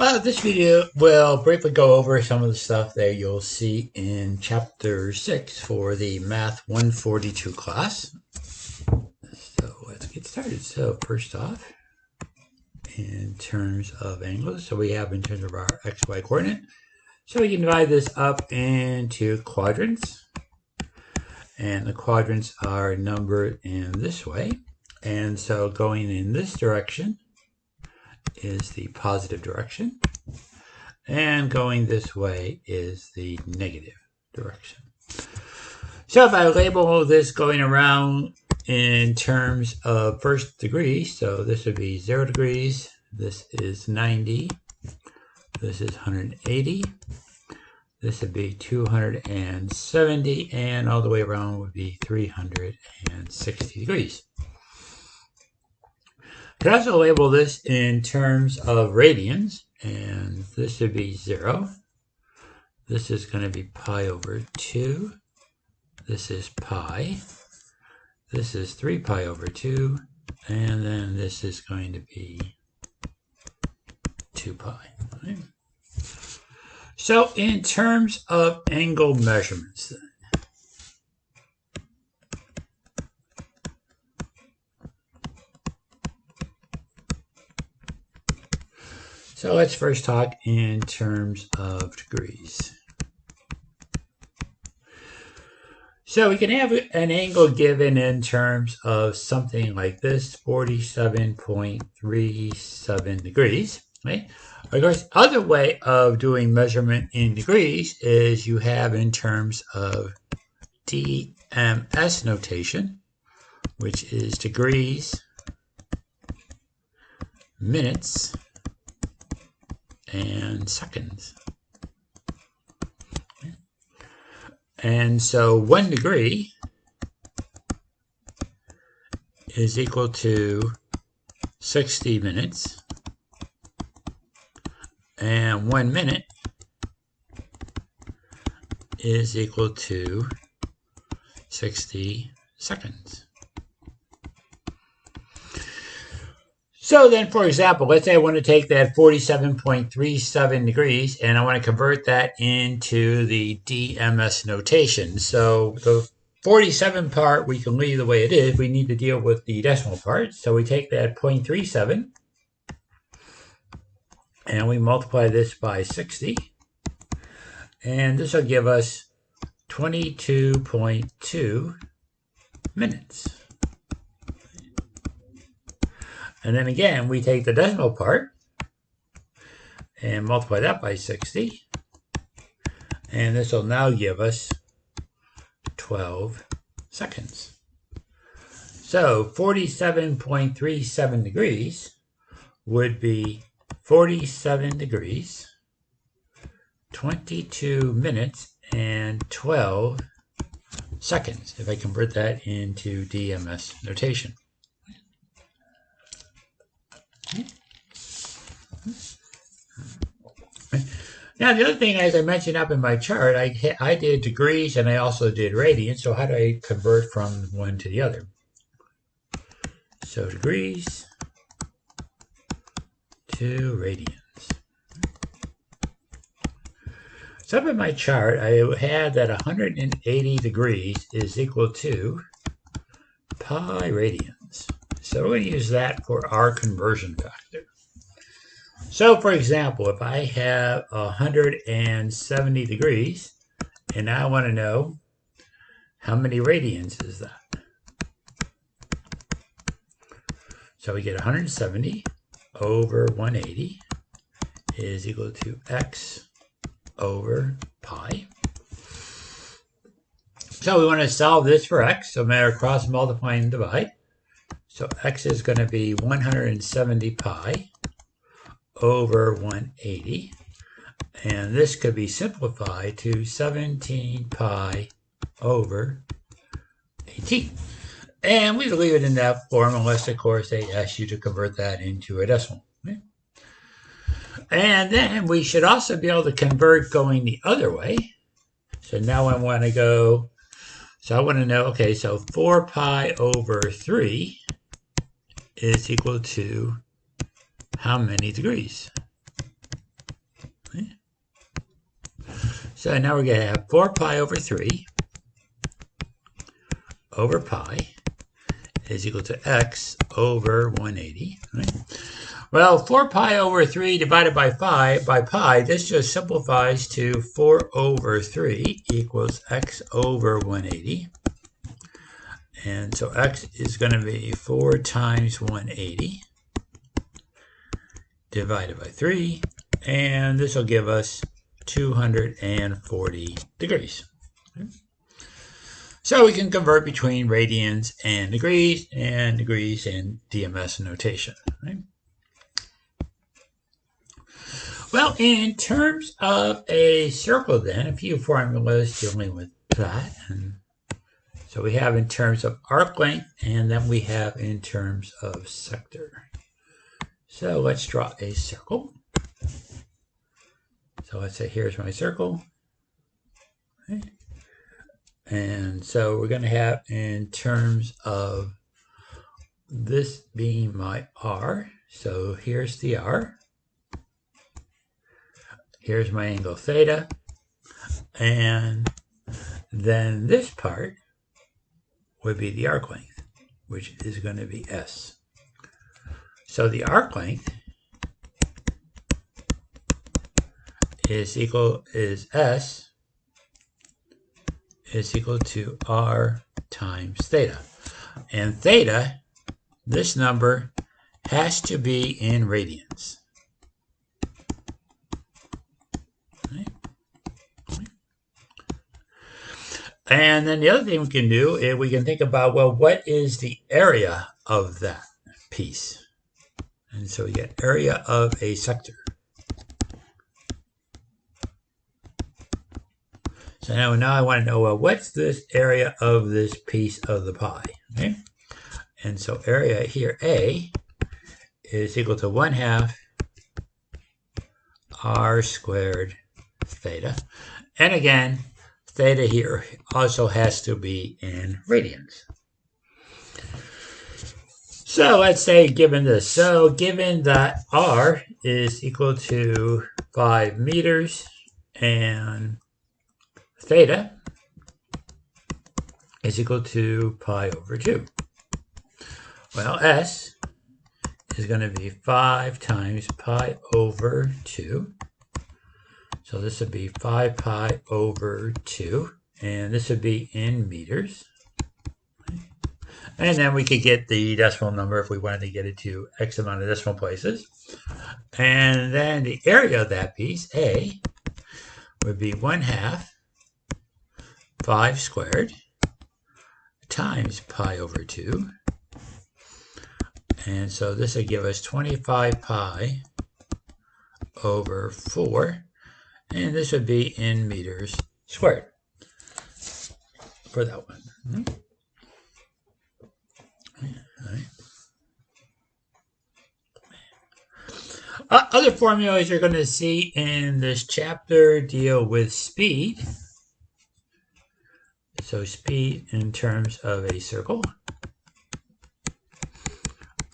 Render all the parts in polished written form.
This video will briefly go over some of the stuff that you'll see in Chapter 6 for the Math 142 class. So let's get started. So first off, in terms of angles, so we have in terms of our XY coordinate. So we can divide this up into quadrants. And the quadrants are numbered in this way. And so going in this direction is the positive direction, and going this way is the negative direction. So if I label this going around in terms of first degree, so this would be 0 degrees, this is 90, this is 180, this would be 270, and all the way around would be 360 degrees. You can also label this in terms of radians, and this would be 0. This is going to be pi over 2. This is pi. This is 3 pi over 2. And then this is going to be 2 pi. Right? So in terms of angle measurements, then, so let's first talk in terms of degrees. So we can have an angle given in terms of something like this, 47.37 degrees. Right? Of course, other way of doing measurement in degrees is you have in terms of DMS notation, which is degrees, minutes, and seconds. And so 1 degree is equal to 60 minutes, and 1 minute is equal to 60 seconds. So then, for example, let's say I want to take that 47.37 degrees and I want to convert that into the DMS notation. So the 47 part, we can leave the way it is. We need to deal with the decimal part. So we take that 0.37 and we multiply this by 60. And this will give us 22.2 minutes. And then again, we take the decimal part and multiply that by 60. And this will now give us 12 seconds. So 47.37 degrees would be 47 degrees, 22 minutes, and 12 seconds, if I convert that into DMS notation. Now, the other thing, as I mentioned up in my chart, I did degrees and I also did radians. So how do I convert from one to the other? So degrees to radians. So up in my chart, I had that 180 degrees is equal to pi radians. So we're going to use that for our conversion factor. So for example, if I have 170 degrees and I want to know how many radians is that. So we get 170 over 180 is equal to x over pi. So we want to solve this for x, so matter of cross multiply and divide. So x is going to be 170 pi over 180. And this could be simplified to 17 pi over 18. And we leave it in that form unless, of course, they ask you to convert that into a decimal. Okay? And then we should also be able to convert going the other way. So now I want to go, so I want to know, okay, so 4 pi over 3 is equal to how many degrees? So now we're going to have 4 pi over 3 over pi is equal to x over 180. Right? Well, 4 pi over 3 divided by pi, this just simplifies to 4 over 3 equals x over 180. And so x is going to be 4 times 180 divided by 3. And this will give us 240 degrees. So we can convert between radians and degrees in DMS notation. Right? Well, in terms of a circle then, a few formulas dealing with that. And so we have in terms of arc length, and then we have in terms of sector. So let's draw a circle. So let's say here's my circle. Okay. And so we're going to have in terms of this being my R. So here's the R. Here's my angle theta. And then this part would be the arc length, which is going to be S. So the arc length is S is equal to R times theta. And theta, this number, has to be in radians. Right? And then the other thing we can do is we can think about, well, what is the area of that piece? And so we get area of a sector. So now I want to know, well, what's this area of this piece of the pie? Okay? And so area here, A, is equal to 1/2 R squared theta. And again, theta here also has to be in radians. So let's say given this. So given that R is equal to 5 meters and theta is equal to pi over 2. Well, S is going to be 5 times pi over 2. So this would be 5 pi over 2. And this would be in meters. And then we could get the decimal number if we wanted to get it to X amount of decimal places. And then the area of that piece, A, would be 1/2 5 squared times pi over 2. And so this would give us 25 pi over 4. And this would be in meters squared for that one. Right. Other formulas you're going to see in this chapter deal with speed. So speed in terms of a circle.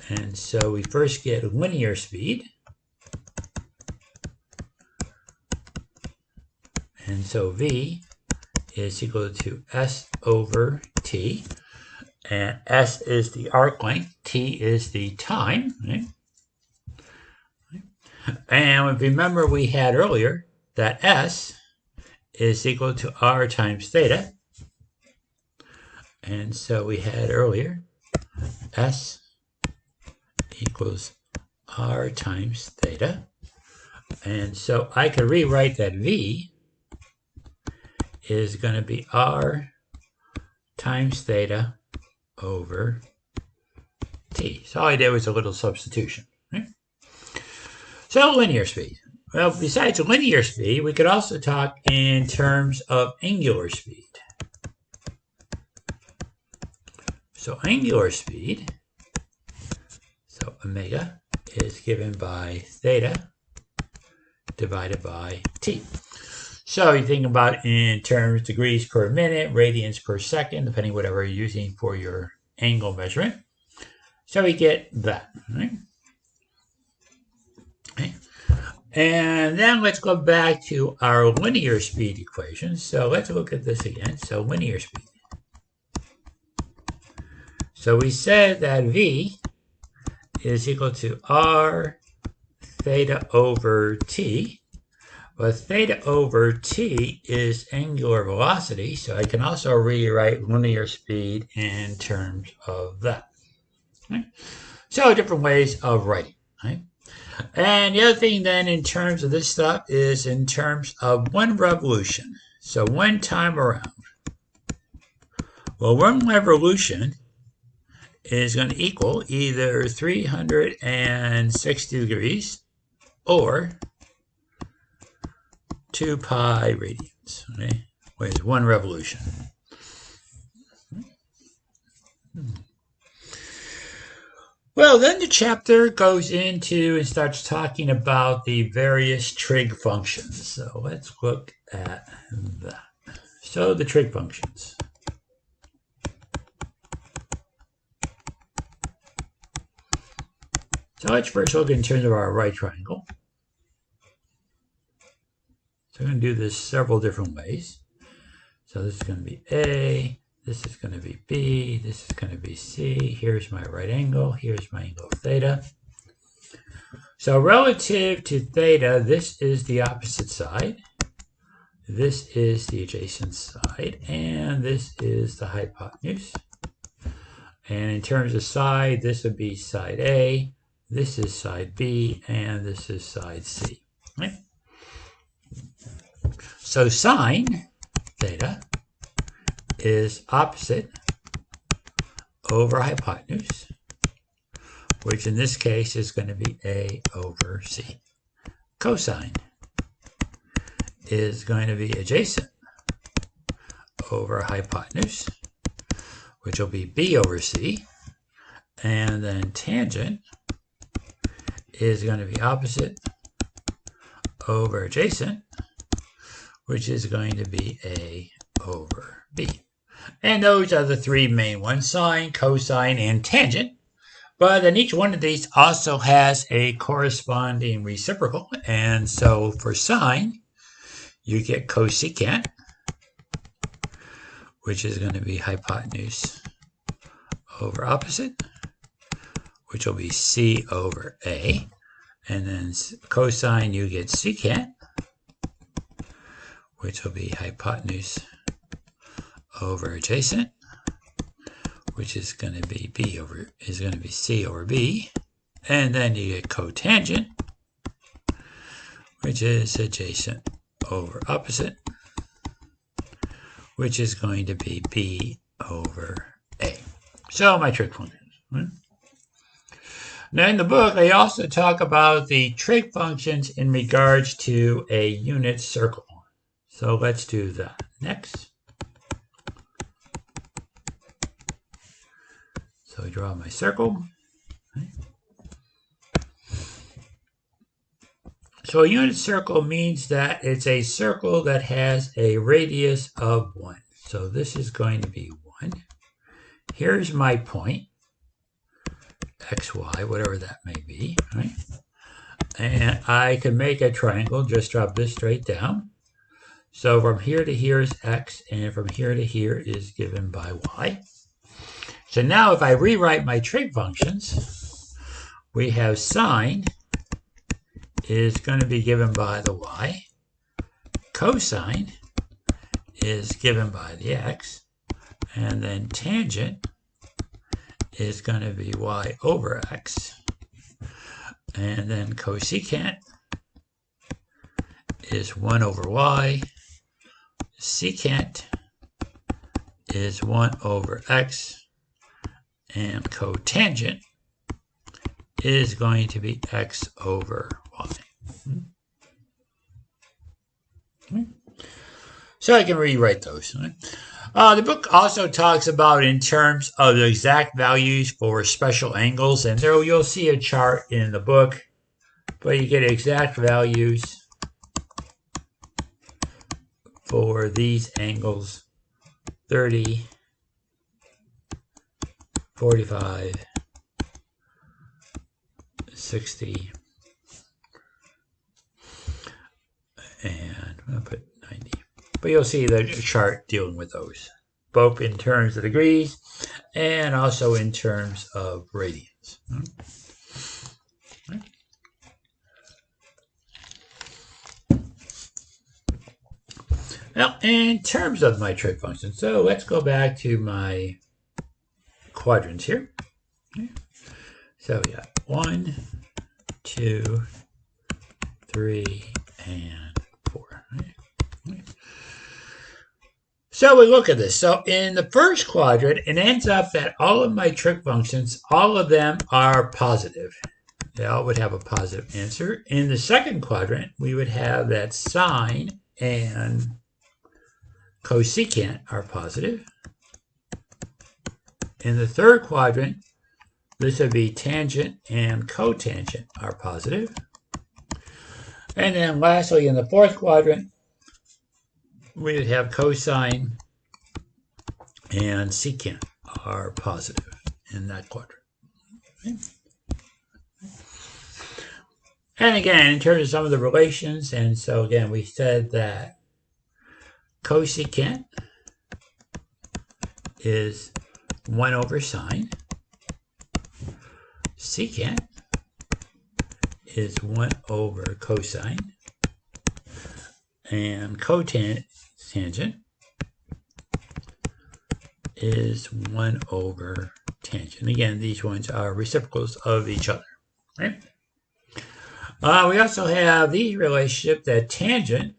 And so we first get linear speed. And so V is equal to S over T. And S is the arc length, T is the time. Right? And remember we had earlier that S is equal to R times theta. And so we had earlier S equals R times theta. And so I could rewrite that V is going to be R times theta over T. So all I did was a little substitution. Right? So linear speed. Well, besides linear speed, we could also talk in terms of angular speed. So angular speed, so omega, is given by theta divided by T. So you think about in terms of degrees per minute, radians per second, depending whatever you're using for your angle measurement. So we get that. Right? Okay. And then let's go back to our linear speed equation. So let's look at this again. So linear speed. So we said that V is equal to R theta over T. Well, theta over T is angular velocity, so I can also rewrite linear speed in terms of that. Right? So different ways of writing. Right? And the other thing then in terms of this stuff is in terms of one revolution. So one time around. Well, one revolution is going to equal either 360 degrees or 2 pi radians, okay, which is one revolution. Well, then the chapter goes into and starts talking about the various trig functions. So let's look at that. So the trig functions. So let's first look in terms of our right triangle. So we're going to do this several different ways. So this is going to be A, this is going to be B, this is going to be C. Here's my right angle, here's my angle theta. So relative to theta, this is the opposite side. This is the adjacent side, and this is the hypotenuse. And in terms of side, this would be side A, this is side B, and this is side C. Right? So sine theta is opposite over hypotenuse, which in this case is going to be A over C. Cosine is going to be adjacent over hypotenuse, which will be B over C. And then tangent is going to be opposite over adjacent, which is going to be A over B. And those are the three main ones, sine, cosine, and tangent. But then each one of these also has a corresponding reciprocal. And so for sine, you get cosecant, which is going to be hypotenuse over opposite, which will be C over A. And then cosine, you get secant, which will be hypotenuse over adjacent, which is going to be C over B. And then you get cotangent, which is adjacent over opposite, which is going to be B over A. So my trig functions. Right? Now in the book, they also talk about the trig functions in regards to a unit circle. So let's do that next. So I draw my circle. Right? So a unit circle means that it's a circle that has a radius of 1. So this is going to be 1. Here's my point, xy, whatever that may be. Right? And I can make a triangle, just drop this straight down. So from here to here is x, and from here to here is given by y. So now if I rewrite my trig functions, we have sine is going to be given by the y. Cosine is given by the x. And then tangent is going to be y over x. And then cosecant is 1 over y. Secant is 1 over x. And cotangent is going to be x over y. So I can rewrite those. The book also talks about in terms of the exact values for special angles, and there you'll see a chart in the book, but you get exact values for these angles: 30, 45, 60, And I'm going to put 90. But you'll see the chart dealing with those, both in terms of degrees and also in terms of radians. Now, in terms of my trig function, so let's go back to my quadrants here. So we got 1, 2, 3, and 4. So we look at this. So in the first quadrant, it ends up that all of my trig functions, all of them are positive. They all would have a positive answer. In the second quadrant, we would have that sine and cosecant are positive. In the third quadrant, this would be tangent and cotangent are positive. And then lastly, in the fourth quadrant, we would have cosine and secant are positive in that quadrant. Okay. And again, in terms of some of the relations, and so again, we said that cosecant is 1 over sine. Secant is 1 over cosine. And cotangent is 1 over tangent. Again, these ones are reciprocals of each other. Right? We also have the relationship that tangent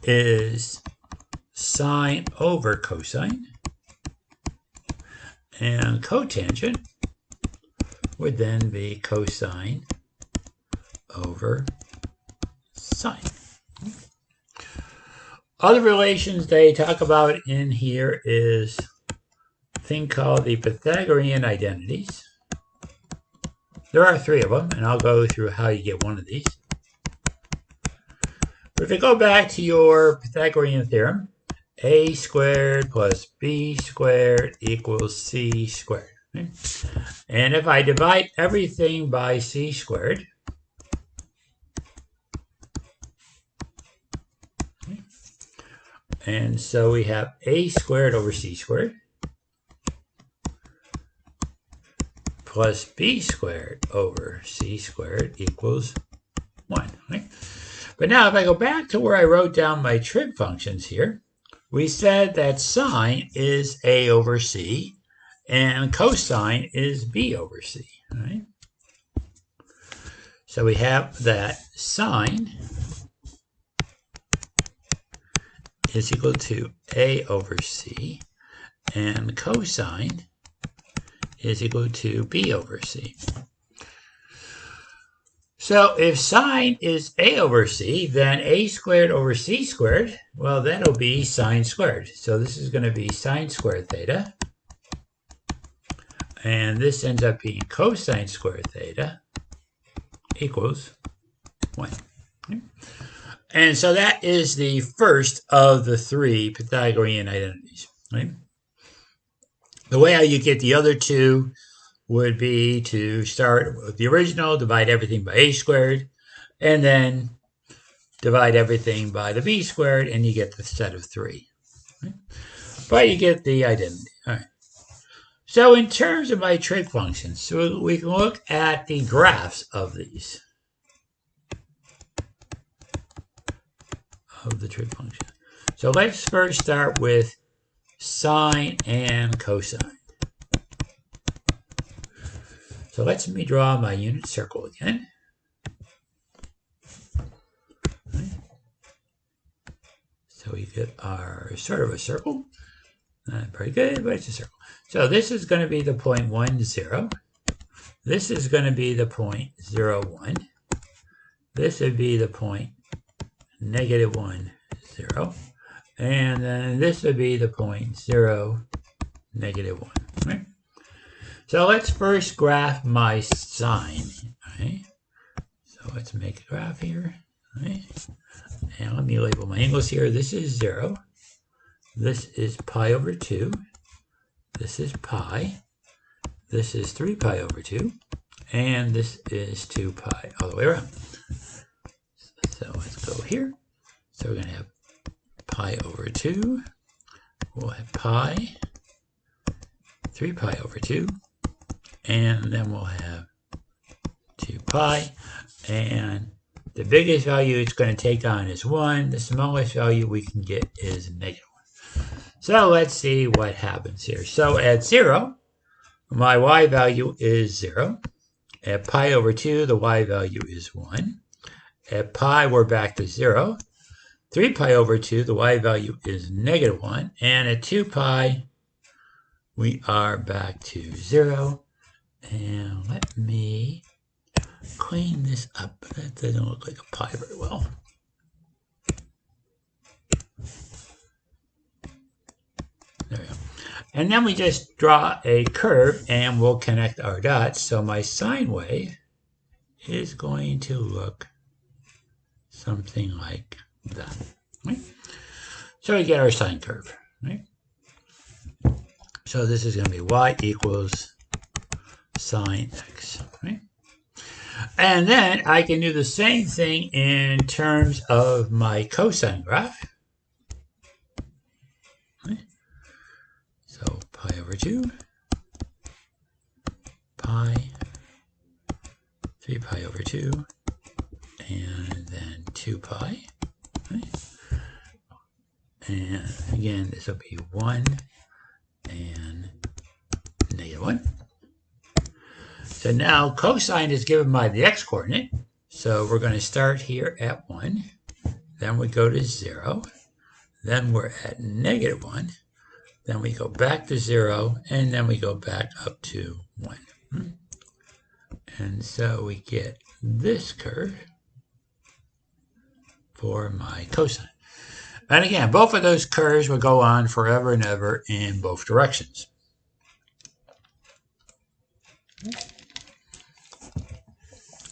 is sine over cosine, and cotangent would then be cosine over sine. Other relations they talk about in here is a thing called the Pythagorean identities. There are 3 of them, and I'll go through how you get one of these. But if you go back to your Pythagorean theorem, a squared plus b squared equals c squared. Okay? And if I divide everything by c squared, okay, and so we have a squared over c squared plus b squared over c squared equals 1. Okay? But now if I go back to where I wrote down my trig functions here, we said that sine is a over c and cosine is b over c. Right? So we have that sine is equal to a over c and cosine is equal to b over c. So if sine is a over c, then a squared over c squared, well, that'll be sine squared. So this is going to be sine squared theta. And this ends up being cosine squared theta equals 1. Okay. And so that is the first of the 3 Pythagorean identities. Right? The way how you get the other 2 would be to start with the original, divide everything by a squared, and then divide everything by the b squared, and you get the set of 3. Right? But you get the identity. All right. So in terms of my trig functions, so we can look at the graphs of these, of the trig function. So let's first start with sine and cosine. So let me draw my unit circle again. Right. So we get our sort of a circle. Not very good, but it's a circle. So this is going to be the point 1, 0. This is going to be the point 0, 1. This would be the point negative 1, 0. And then this would be the point 0, negative 1. Right? So let's first graph my sine. Right? So let's make a graph here. Right? And let me label my angles here. This is 0. This is pi over 2. This is pi. This is 3 pi over 2. And this is 2 pi all the way around. So let's go here. So we're going to have pi over 2. We'll have pi, 3 pi over 2. And then we'll have 2 pi. And the biggest value it's going to take on is 1. The smallest value we can get is negative 1. So let's see what happens here. So at 0, my y value is 0. At pi over 2, the y value is 1. At pi, we're back to 0. 3 pi over 2, the y value is negative 1. And at 2 pi, we are back to 0. And let me clean this up. That doesn't look like a pi very well. There we go. And then we just draw a curve and we'll connect our dots. So my sine wave is going to look something like that. Right? So we get our sine curve. Right? So this is going to be y equals sine x. Right? And then I can do the same thing in terms of my cosine graph. Right? So pi over 2, pi, 3 pi over 2, and then 2 pi. Right? And again, this will be 1 and negative 1. So now cosine is given by the x-coordinate. So we're going to start here at 1. Then we go to 0. Then we're at negative 1. Then we go back to 0. And then we go back up to 1. And so we get this curve for my cosine. And again, both of those curves will go on forever and ever in both directions.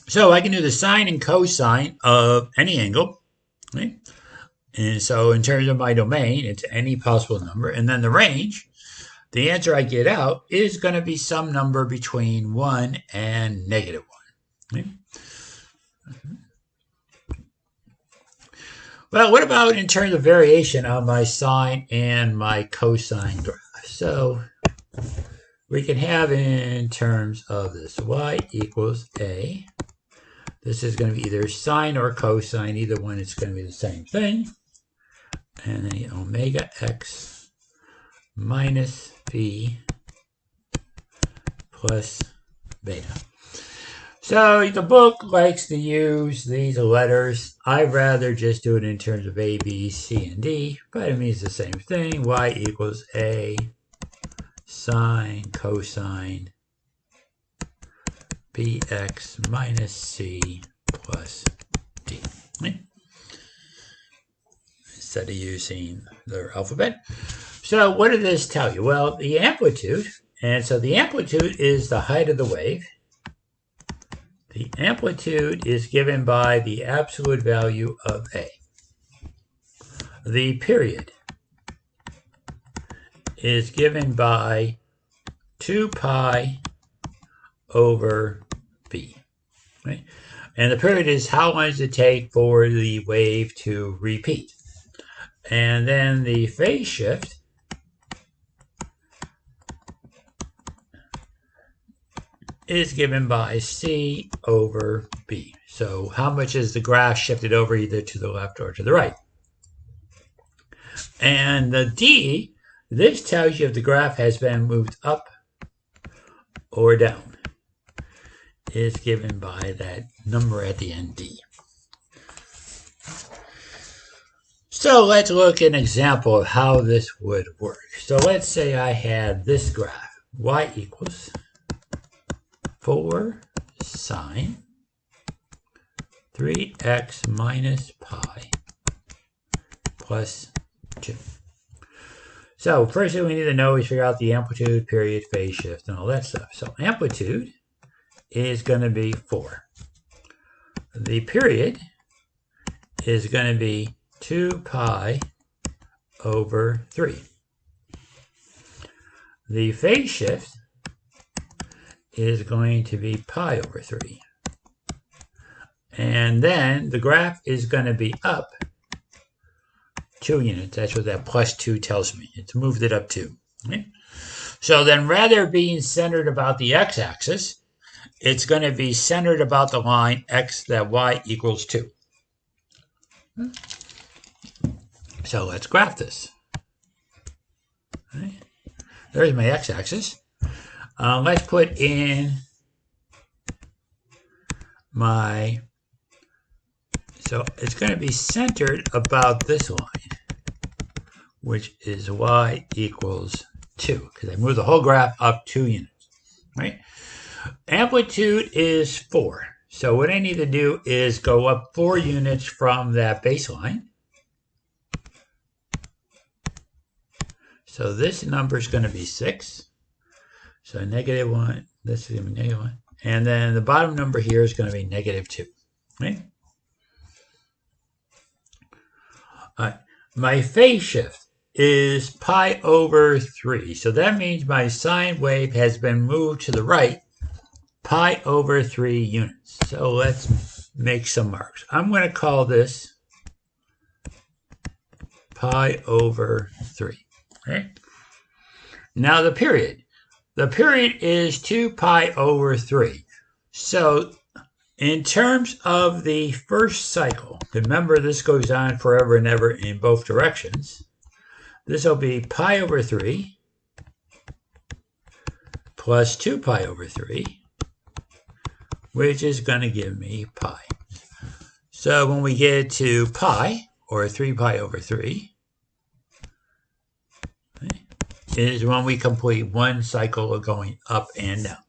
So I can do the sine and cosine of any angle. Right? And so in terms of my domain, it's any possible number. And then the range, the answer I get out is going to be some number between 1 and negative 1. Right? Well, what about in terms of variation on my sine and my cosine graph? So we can have in terms of this y equals a. This is going to be either sine or cosine. Either one, it's going to be the same thing. And then omega x minus v plus beta. So the book likes to use these letters. I'd rather just do it in terms of a, b, c, and d. But it means the same thing. Y equals a sine cosine bx minus c plus d. Right? Instead of using their alphabet. So what did this tell you? Well, the amplitude. And so the amplitude is the height of the wave. The amplitude is given by the absolute value of a. The period is given by 2 pi over b. Right? And the period is how long does it take for the wave to repeat. And then the phase shift is given by c over b. So how much is the graph shifted over either to the left or to the right? And the d, this tells you if the graph has been moved up or down, is given by that number at the end, d. So let's look at an example of how this would work. So let's say I had this graph, y equals 4 sine 3x minus pi plus 2. So first thing we need to know is figure out the amplitude, period, phase shift, and all that stuff. So amplitude is going to be 4. The period is going to be 2 pi over 3. The phase shift is going to be pi over 3. And then the graph is going to be up 2 units. That's what that +2 tells me. It's moved it up 2. Okay? So then rather being centered about the x-axis, it's going to be centered about the line x that y equals 2. So let's graph this. Okay. There's my x-axis. Let's put in my... So it's going to be centered about this line, which is y equals 2, because I moved the whole graph up 2 units. Right? Amplitude is 4. So what I need to do is go up 4 units from that baseline. So this number is going to be 6. So -1, this is going to be -1. And then the bottom number here is going to be -2. Right? All right. My phase shift is pi over 3. So that means my sine wave has been moved to the right pi over 3 units. So let's make some marks. I'm going to call this pi over 3. Okay? Now the period. The period is 2 pi over 3. So in terms of the first cycle, remember this goes on forever and ever in both directions. This will be pi over 3 plus 2 pi over 3, which is going to give me pi. So when we get to pi, or 3 pi over 3, okay, is when we complete one cycle of going up and down.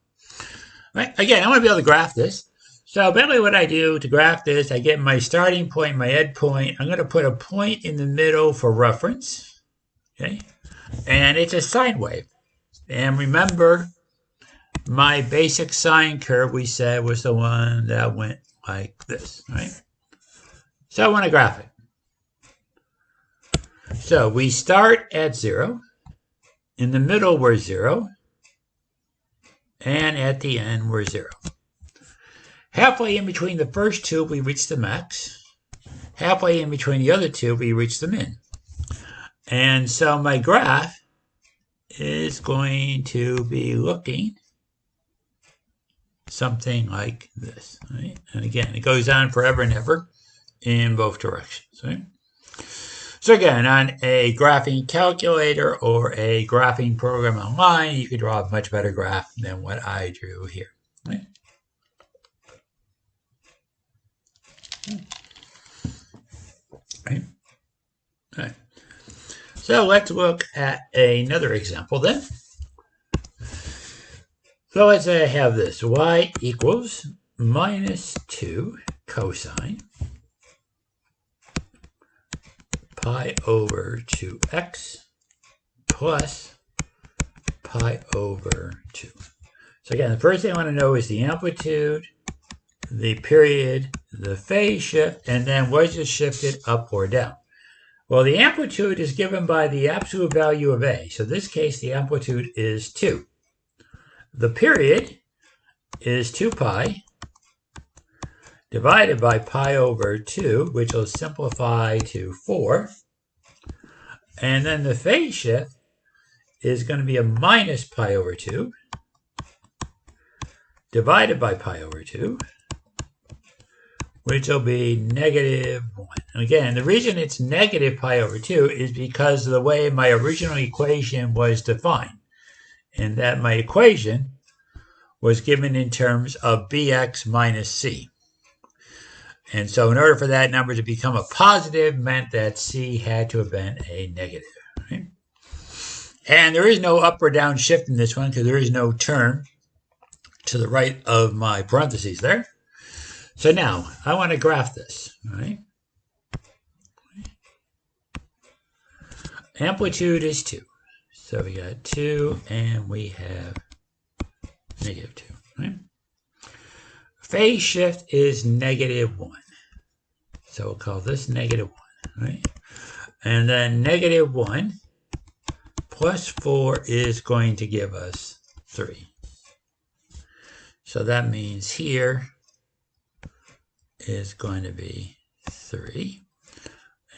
Right? Again, I want to be able to graph this. So basically what I do to graph this, I get my starting point, my end point. I'm going to put a point in the middle for reference. Okay? And it's a sine wave. And remember, my basic sine curve we said was the one that went like this, right? So I want to graph it. So we start at 0. In the middle, we're 0. And at the end, we're 0. Halfway in between the first two, we reach the max. Halfway in between the other two, we reach the min. And so my graph is going to be looking something like this. Right? And again, it goes on forever and ever in both directions. Right? So again, on a graphing calculator or a graphing program online, you can draw a much better graph than what I drew here. Right? Right? All right. So let's look at another example then. So let's say I have this. Y equals -2 cosine pi over 2x plus pi over 2. So again, the first thing I want to know is the amplitude, the period, the phase shift, and then was it shifted up or down? Well, the amplitude is given by the absolute value of A. So in this case, the amplitude is 2. The period is 2 pi divided by pi over 2, which will simplify to 4. And then the phase shift is going to be a minus pi over 2 divided by pi over 2, which will be -1. And again, the reason it's negative pi over 2 is because of the way my original equation was defined. And that my equation was given in terms of bx minus c. And so in order for that number to become a positive meant that c had to have been a negative. Right? And there is no up or down shift in this one because there is no term to the right of my parentheses there. So now I want to graph this. Right? Amplitude is 2. So we got 2 and we have -2. Right? Phase shift is -1. So we'll call this -1. Right? And then -1 plus 4 is going to give us 3. So that means here is going to be 3.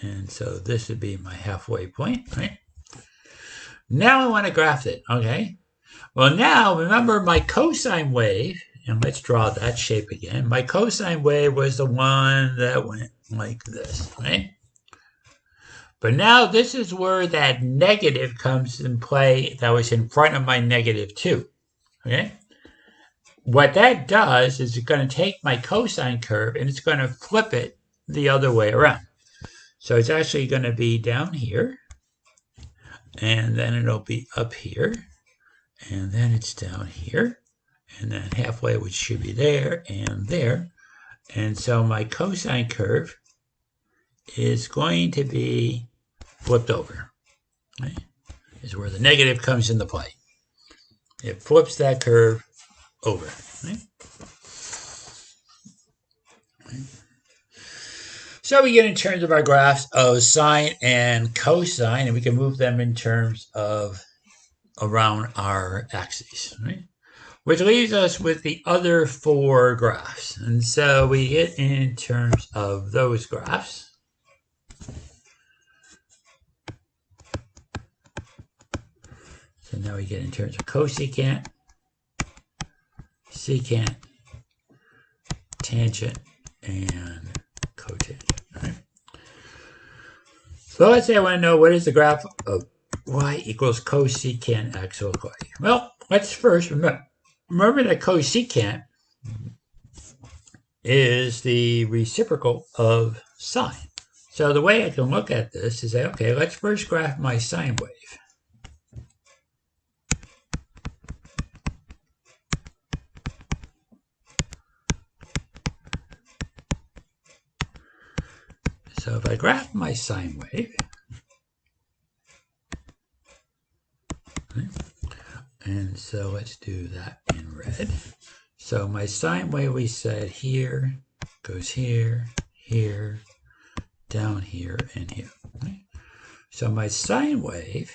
And so this would be my halfway point, right? Now I want to graph it, okay? Well, now remember my cosine wave, and let's draw that shape again. My cosine wave was the one that went like this, right? But now this is where that negative comes in play that was in front of my -2, okay? What that does is it's going to take my cosine curve and it's going to flip it the other way around. So it's actually going to be down here, and then it'll be up here, and then it's down here, and then halfway, which should be there and there. And so my cosine curve is going to be flipped over. Right? This is where the negative comes into play. It flips that curve over. Right? So we get in terms of our graphs of sine and cosine, and we can move them in terms of around our axes, right? Which leaves us with the other 4 graphs. And so we get in terms of those graphs. So now we get in terms of cosecant, secant, tangent, and cotangent. Right? So let's say I want to know what is the graph of y equals cosecant x look like. Well, let's first remember that cosecant is the reciprocal of sine. So the way I can look at this is say, okay, let's first graph my sine wave. So if I graph my sine wave, okay, and so let's do that in red. So my sine wave, we said here, goes here, here, down here, and here. Okay? So my sine wave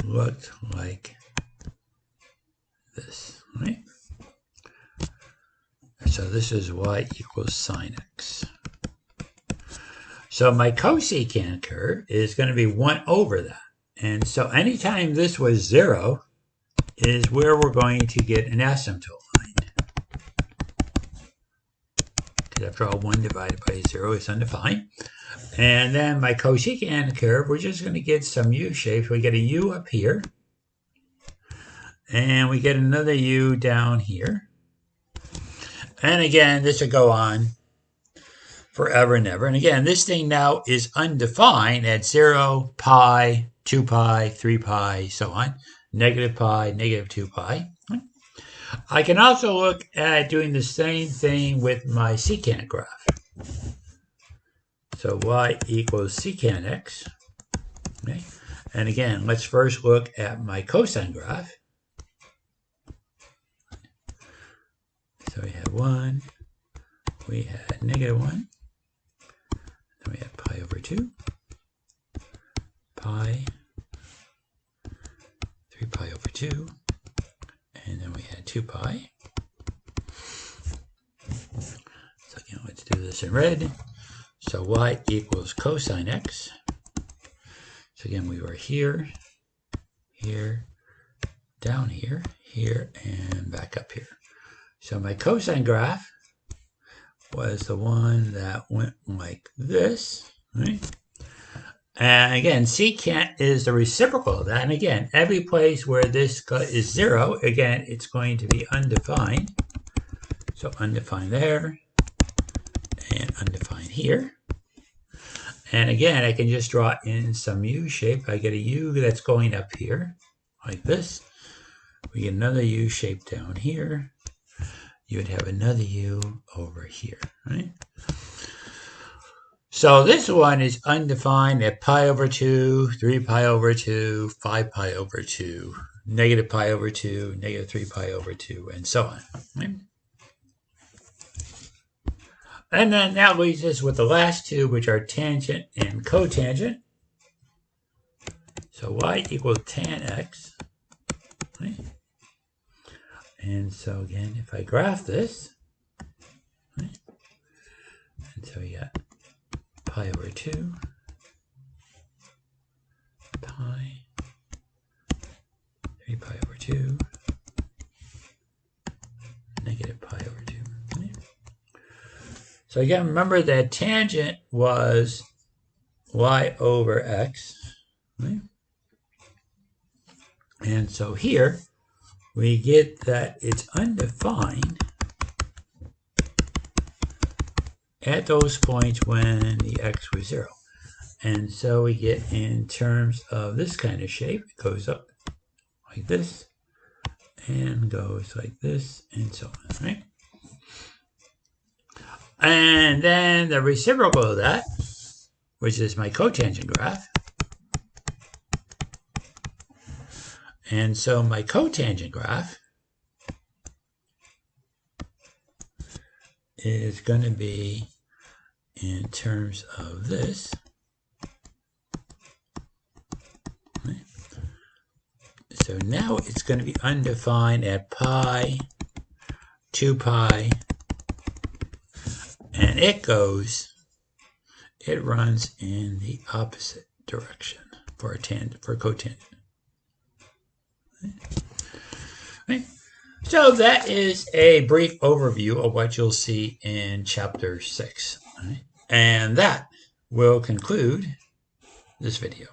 looked like this, right? So this is y equals sine x. So my cosecant curve is going to be 1 over that. And so anytime this was 0 is where we're going to get an asymptote line. Because after all, 1 divided by 0 is undefined. And then my cosecant curve, we're just going to get some U shapes. We get a U up here. And we get another U down here. And again, this will go on forever and ever. And again, this thing now is undefined at 0, pi, 2 pi, 3 pi, so on. Negative pi, negative 2 pi. I can also look at doing the same thing with my secant graph. So y equals secant x. Okay. And again, let's first look at my cosine graph. So we had 1, we had -1, then we had pi over 2, pi, 3 pi over 2, and then we had 2 pi. So again, let's do this in red. So y equals cosine x. So again, we were here, here, down here, here, and back up here. So my cosine graph was the one that went like this, right? And again, secant is the reciprocal of that. And again, every place where this is 0, again, it's going to be undefined. So undefined there, and undefined here. And again, I can just draw in some U shape. I get a U that's going up here, like this. We get another U shape down here. You would have another U over here, right? So this one is undefined at pi over 2, 3 pi over 2, 5 pi over 2, negative pi over 2, negative 3 pi over 2, and so on. Right? And then that leaves us with the last two, which are tangent and cotangent. So y equals tan x. Right? And so again, if I graph this, And so we got pi over 2, pi, 3 pi over 2, negative pi over 2. Okay. So again, remember that tangent was y over x. Right? And so here we get that it's undefined at those points when the x was 0. And so we get in terms of this kind of shape, it goes up like this and goes like this and so on, right? And then the reciprocal of that, which is my cotangent graph. And so my cotangent graph is going to be in terms of this. Right? So now it's going to be undefined at pi, 2 pi, and it runs in the opposite direction for a tangent, for cotangent. Right? So that is a brief overview of what you'll see in chapter 6. Right? And that will conclude this video.